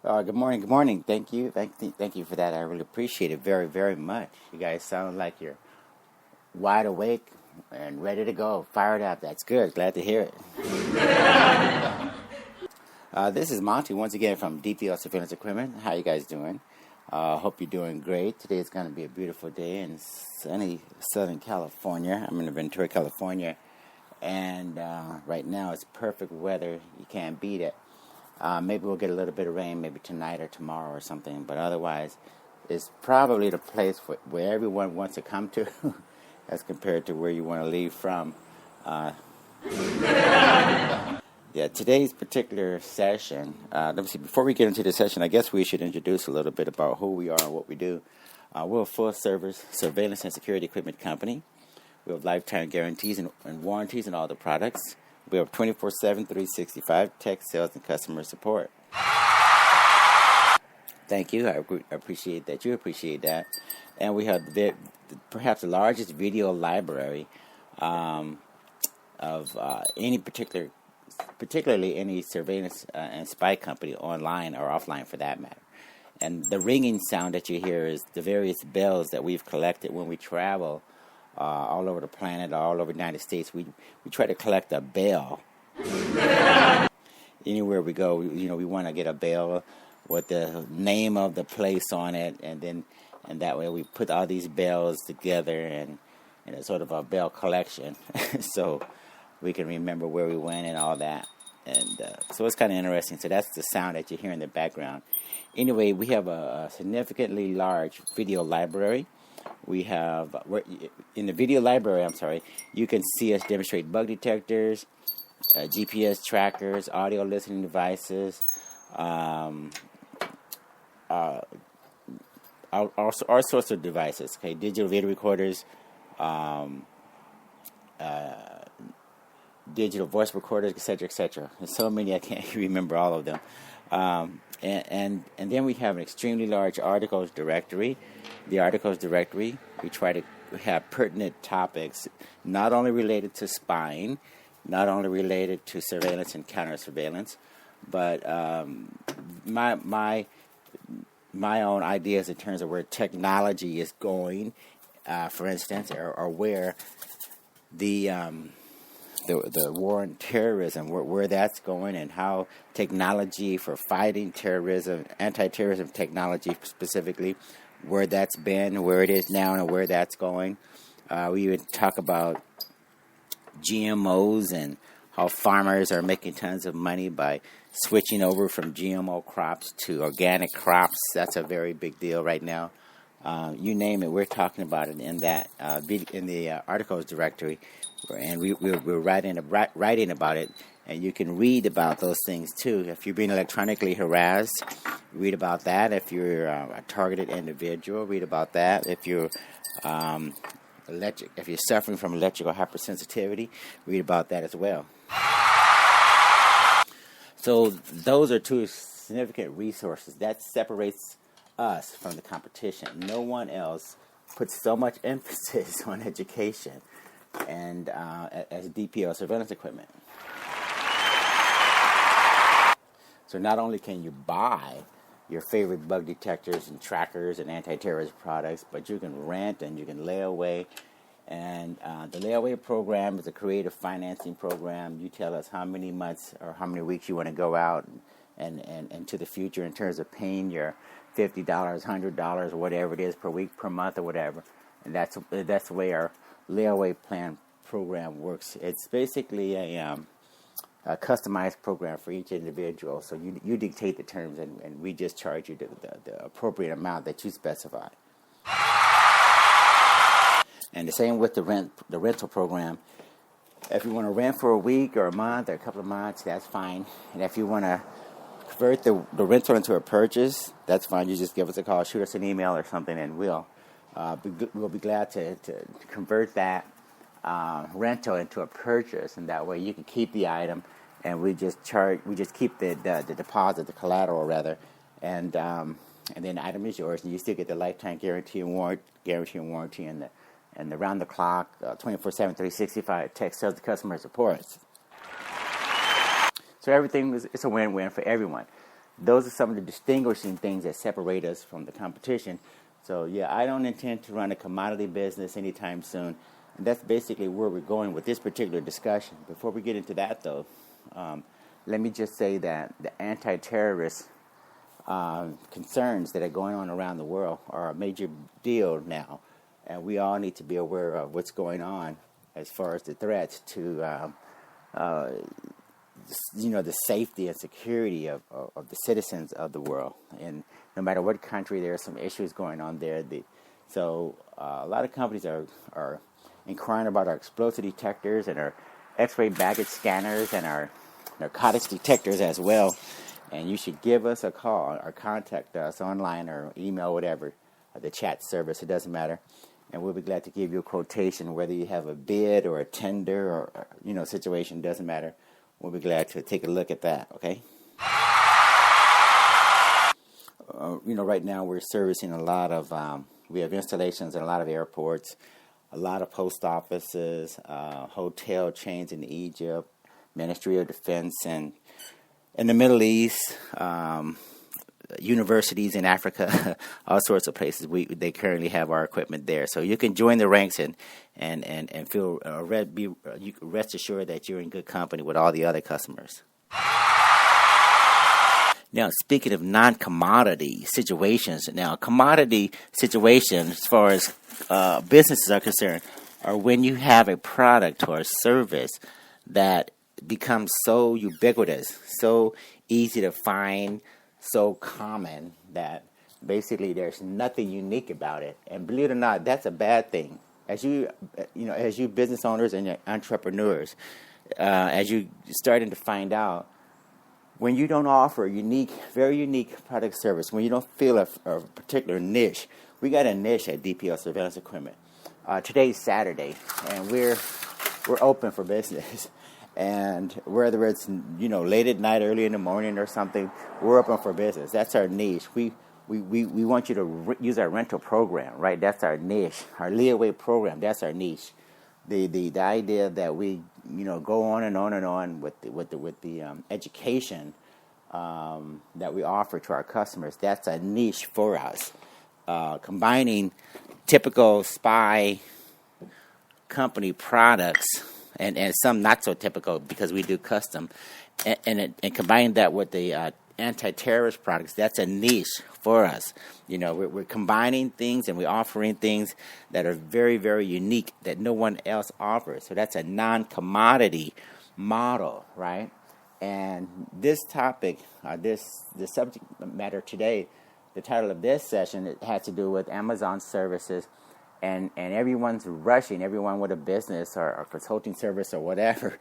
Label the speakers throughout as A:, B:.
A: Good morning. Good morning. Thank you for that. I really appreciate it very, very much. You guys sound like you're wide awake and ready to go, fired up. That's good. Glad to hear it. This is Monty once again from DPLSurve Equipment. How you guys doing? Hope you're doing great. Today is going to be a beautiful day in sunny Southern California. I'm in Ventura, California, and right now it's perfect weather. You can't beat it. Maybe we'll get a little bit of rain maybe tonight or tomorrow or something, but otherwise it's probably the place where everyone wants to come to as compared to where you want to leave from. Today's particular session, let me see, before we get into the session, I guess we should introduce a little bit about who we are and what we do. We're a full-service surveillance and security equipment company. We have lifetime guarantees and warranties on all the products. We have 24/7, 365 tech, sales, and customer support. Thank you. I appreciate that. You appreciate that. And we have perhaps the largest video library of any particularly any surveillance and spy company, online or offline for that matter. And the ringing sound that you hear is the various bells that we've collected when we travel all over the planet, all over the United States. We try to collect a bell. Anywhere we go, we want to get a bell with the name of the place on it, and that way we put all these bells together and it's sort of a bell collection, so we can remember where we went and all that. And so it's kind of interesting. So that's the sound that you hear in the background. Anyway, we have a significantly large video library. We have, in the video library, you can see us demonstrate bug detectors, GPS trackers, audio listening devices, all sorts of devices, okay, digital video recorders, digital voice recorders, etc., etc. There's so many I can't remember all of them. And then we have an extremely large articles directory. The articles directory, we try to have pertinent topics, not only related to spying, not only related to surveillance and counter-surveillance, but my own ideas in terms of where technology is going, for instance, or where the war on terrorism, where that's going, and how technology for fighting terrorism, anti-terrorism technology specifically, where that's been, where it is now, and where that's going. We even talk about GMOs and how farmers are making tons of money by switching over from GMO crops to organic crops. That's a very big deal right now. You name it, we're talking about it in that in the articles directory, and we're writing about it, and you can read about those things too. If you're being electronically harassed, read about that. If you're a targeted individual, read about that. If you're if you're suffering from electrical hypersensitivity, read about that as well. So those are two significant resources that separates us from the competition. No one else puts so much emphasis on education and as DPL surveillance equipment. So not only can you buy your favorite bug detectors and trackers and anti-terrorist products, but you can rent and you can layaway. And the layaway program is a creative financing program. You tell us how many months or how many weeks you want to go out and to the future in terms of paying your $50, $100, or whatever it is per week, per month, or whatever. And that's the way our layaway plan program works. It's basically a customized program for each individual. So you dictate the terms, and we just charge you the appropriate amount that you specify. And the same with the rental program. If you want to rent for a week or a month or a couple of months, that's fine. And if you want to convert the rental into a purchase, that's fine. You just give us a call, shoot us an email or something, and we'll be glad to convert that rental into a purchase, and that way you can keep the item, and we just keep the deposit, the collateral rather, and then the item is yours, and you still get the lifetime guarantee and warranty, and the round the clock 24/7, 365 tech, sales, to customer support. So everything it's a win-win for everyone. those are some of the distinguishing things that separate us from the competition. So, yeah, I don't intend to run a commodity business anytime soon. And that's basically where we're going with this particular discussion. Before we get into that, though, let me just say that the anti-terrorist concerns that are going on around the world are a major deal now. And we all need to be aware of what's going on as far as the threats to the safety and security of the citizens of the world. And no matter what country, there are some issues going on there. So a lot of companies are inquiring about our explosive detectors and our X-ray baggage scanners and our narcotics detectors as well. And you should give us a call or contact us online or email, whatever, the chat service. It doesn't matter. And we'll be glad to give you a quotation, whether you have a bid or a tender or situation, doesn't matter. We'll be glad to take a look at that, okay? Right now we're servicing a lot of, we have installations in a lot of airports, a lot of post offices, hotel chains in Egypt, Ministry of Defense, and in the Middle East, universities in Africa, all sorts of places. They currently have our equipment there, so you can join the ranks and feel rest assured that you're in good company with all the other customers. Now, speaking of non-commodity situations, commodity situations as far as businesses are concerned are when you have a product or a service that becomes so ubiquitous, so easy to find, so common that basically there's nothing unique about it. And believe it or not, that's a bad thing. As you business owners and entrepreneurs, as you starting to find out, when you don't offer a very unique product service, when you don't feel a particular niche, we got a niche at DPL Surveillance Equipment. Today's Saturday, and we're open for business. And whether it's late at night, early in the morning, or something, we're open for business. That's our niche. We want you to use our rental program, right? That's our niche. Our Layaway program. That's our niche. The idea that we go on and on and on with the education that we offer to our customers. That's a niche for us. Combining typical spy company products. And some not so typical because we do custom, and combining that with the anti-terrorist products, that's a niche for us. We're combining things and we're offering things that are very, very unique that no one else offers. So that's a non-commodity model, right? And this topic, the subject matter today, the title of this session, it has to do with Amazon services. And everyone's rushing, everyone with a business or consulting service or whatever,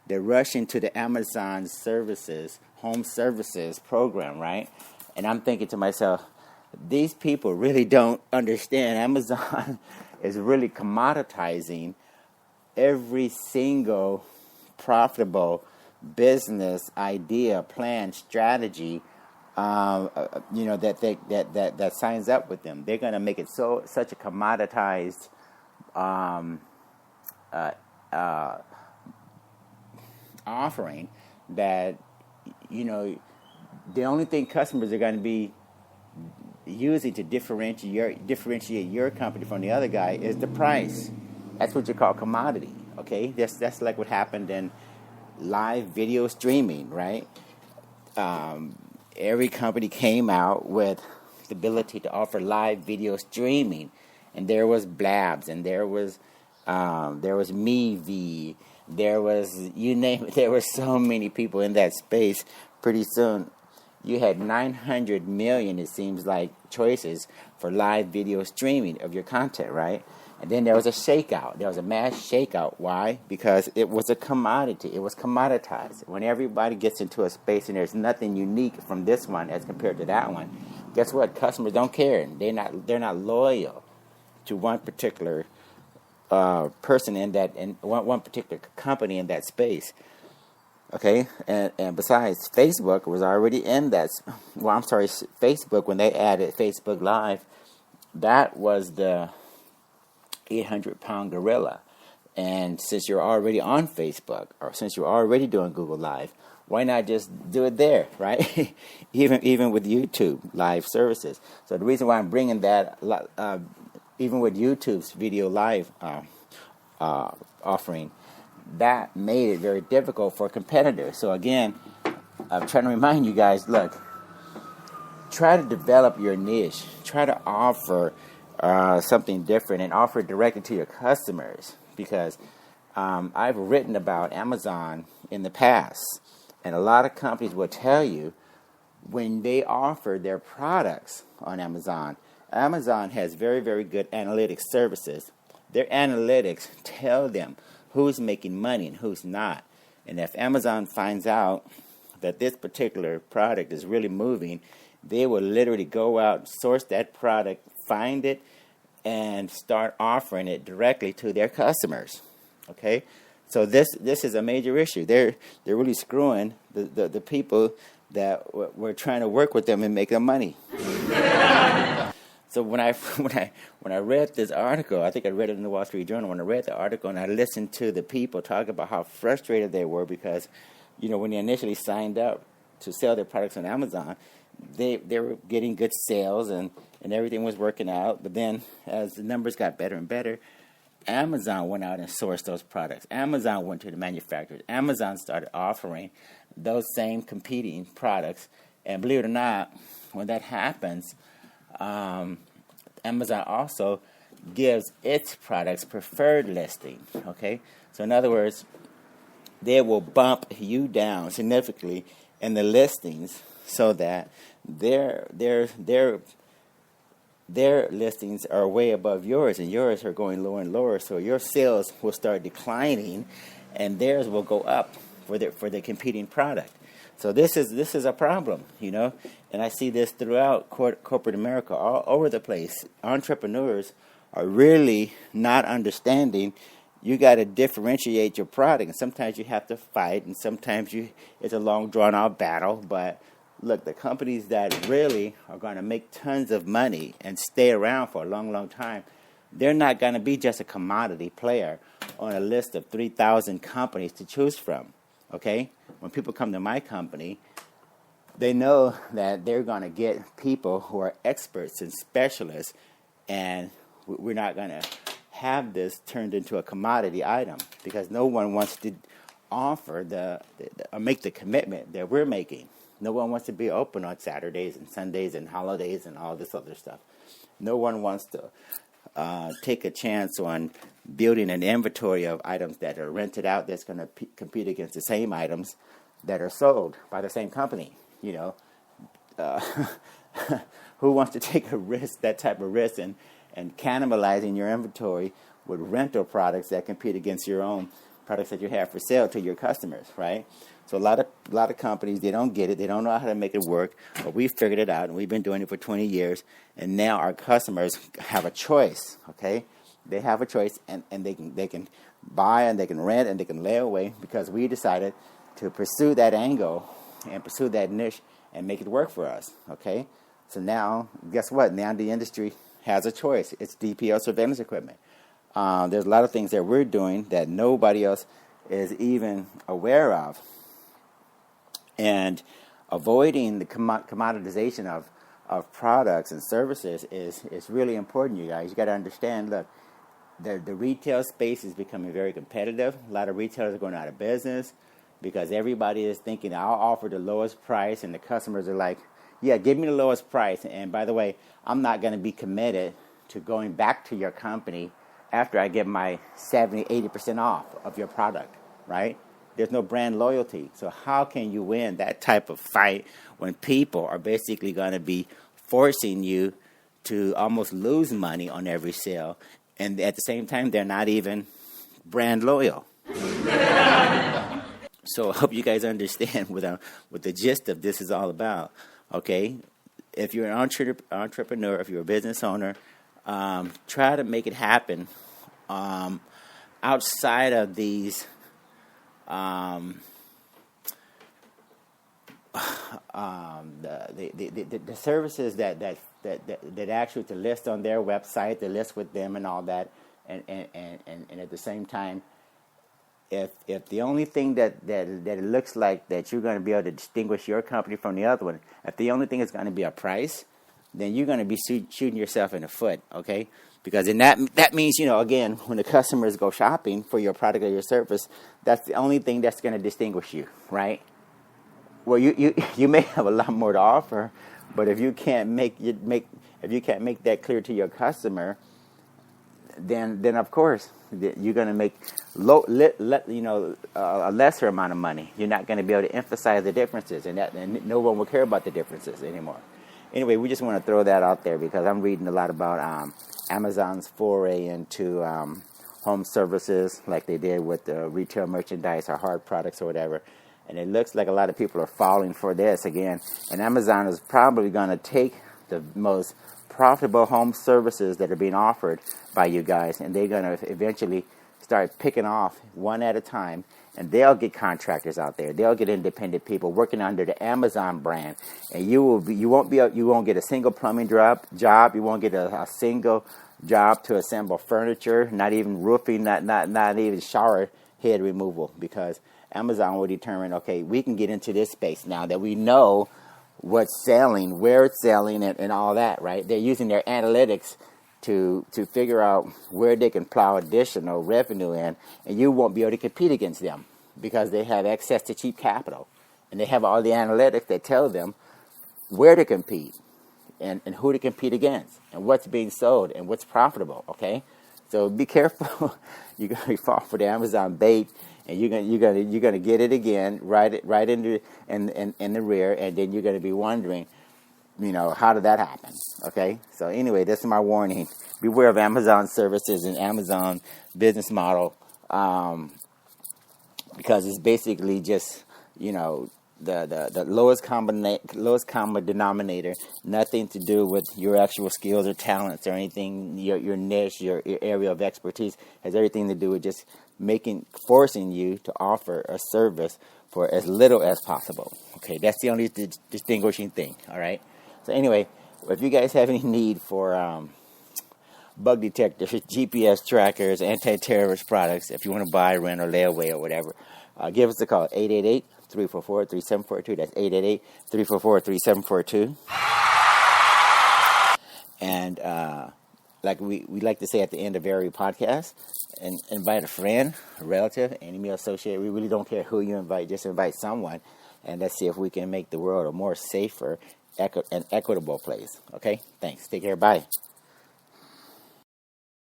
A: they're rushing to the Amazon services, home services program, right? And I'm thinking to myself, these people really don't understand. Amazon is really commoditizing every single profitable business idea, plan, strategy that signs up with them. They're going to make it such a commoditized offering that the only thing customers are going to be using to differentiate your company from the other guy is the price. That's what you call commodity. Okay, that's like what happened in live video streaming, right? Every company came out with the ability to offer live video streaming, and there was Blabs, and there was MeV, there was, you name it, there were so many people in that space. Pretty soon, you had 900 million, it seems like, choices for live video streaming of your content, right? And then there was a shakeout. There was a mass shakeout. Why? Because it was a commodity. It was commoditized. When everybody gets into a space and there's nothing unique from this one as compared to that one, guess what? Customers don't care. They're not loyal to one particular person in that, and one particular company in that space. Okay, and besides, Facebook was already in that. Well, I'm sorry, Facebook, when they added Facebook Live, that was the 800-pound gorilla. And since you're already on Facebook, or since you're already doing Google Live, why not just do it there, right? even with YouTube live services. So the reason why I'm bringing that, even with YouTube's video live offering, that made it very difficult for competitors. So again, I'm trying to remind you guys, look, try to develop your niche. Try to offer something different and offer it directly to your customers. Because I've written about Amazon in the past, and a lot of companies will tell you when they offer their products on Amazon, Amazon has very, very good analytics services. Their analytics tell them who's making money and who's not. And if Amazon finds out that this particular product is really moving, they will literally go out, source that product, find it, and start offering it directly to their customers. Okay, so this is a major issue. They're really screwing the people that were trying to work with them and make them money. So when I read this article, I think I read it in the Wall Street Journal. When I read the article and I listened to the people talk about how frustrated they were because, when they initially signed up to sell their products on Amazon, they were getting good sales and everything was working out. But then as the numbers got better and better, Amazon went out and sourced those products. Amazon went to the manufacturers. Amazon started offering those same competing products. And believe it or not, when that happens, Amazon also gives its products preferred listing. Okay, so in other words, they will bump you down significantly in the listings so that their listings are way above yours, and yours are going lower and lower. So your sales will start declining, and theirs will go up for the competing product. So this is a problem, and I see this throughout corporate America, all over the place. Entrepreneurs are really not understanding. You got to differentiate your product, and sometimes you have to fight, and sometimes it's a long, drawn-out battle. But look, the companies that really are going to make tons of money and stay around for a long, long time, they're not going to be just a commodity player on a list of 3,000 companies to choose from. Okay? When people come to my company, they know that they're going to get people who are experts and specialists, and we're not going to have this turned into a commodity item because no one wants to offer or make the commitment that we're making. No one wants to be open on Saturdays and Sundays and holidays and all this other stuff. No one wants to take a chance on building an inventory of items that are rented out that's going to compete against the same items that are sold by the same company. Who wants to take a risk, that type of risk, and cannibalizing your inventory with rental products that compete against your own products that you have for sale to your customers, right? So a lot of companies, they don't get it. They don't know how to make it work. But we figured it out, and we've been doing it for 20 years. And now our customers have a choice, okay? They have a choice, and they can buy, and they can rent, and they can lay away because we decided to pursue that angle and pursue that niche and make it work for us, okay? So now, guess what? Now the industry has a choice. It's DPL surveillance equipment. There's a lot of things that we're doing that nobody else is even aware of. And avoiding the commoditization of products and services is really important, you guys. You got to understand, look, the retail space is becoming very competitive. A lot of retailers are going out of business because everybody is thinking, I'll offer the lowest price, and the customers are like, yeah, give me the lowest price. And by the way, I'm not going to be committed to going back to your company after I get my 70, 80% off of your product, right? There's no brand loyalty. So how can you win that type of fight when people are basically going to be forcing you to almost lose money on every sale, and at the same time, they're not even brand loyal? So I hope you guys understand what the gist of this is all about, okay? If you're an entrepreneur, if you're a business owner, try to make it happen outside of these the services that actually to list on their website, to list with them and all that. and at the same time, if the only thing that it looks like that you're going to be able to distinguish your company from the other one, if the only thing is going to be a price, then you're going to be shooting yourself in the foot, okay? Because in that means, again, when the customers go shopping for your product or your service, that's the only thing that's going to distinguish you, right? Well, you may have a lot more to offer, but if you can't make that clear to your customer, then of course you're going to make a lesser amount of money. You're not going to be able to emphasize the differences, and no one will care about the differences anymore. Anyway, we just want to throw that out there because I'm reading a lot about Amazon's foray into home services, like they did with the retail merchandise or hard products or whatever. And it looks like a lot of people are falling for this again. And Amazon is probably going to take the most profitable home services that are being offered by you guys, and they're going to eventually start picking off one at a time, and they'll get contractors out there. They'll get independent people working under the Amazon brand, and you won't get a single plumbing job. You won't get a single job to assemble furniture, not even roofing, not even shower head removal, because Amazon will determine, okay, we can get into this space now that we know what's selling, where it's selling, and all that, right? They're using their analytics to figure out where they can plow additional revenue in, and you won't be able to compete against them because they have access to cheap capital, and they have all the analytics that tell them where to compete and who to compete against and what's being sold and what's profitable, okay? So be careful. You're going to fall for the Amazon bait, and you're gonna get it again right in the rear, and then you're going to be wondering, how did that happen? Okay, so anyway, this is my warning. Beware of Amazon services and Amazon business model, because it's basically just the lowest common denominator. Nothing to do with your actual skills or talents or anything. Your niche, your area of expertise has everything to do with just forcing you to offer a service for as little as possible. Okay, that's the only distinguishing thing. All right. So anyway, if you guys have any need for bug detectors, GPS trackers, anti-terrorist products, if you want to buy, rent, or layaway or whatever, give us a call, 888-344-3742. That's 888-344-3742. And like we like to say at the end of every podcast, and invite a friend, a relative, enemy, associate. We really don't care who you invite. Just invite someone, and let's see if we can make the world a more safer and equitable place. Okay? Thanks. Take care. Bye.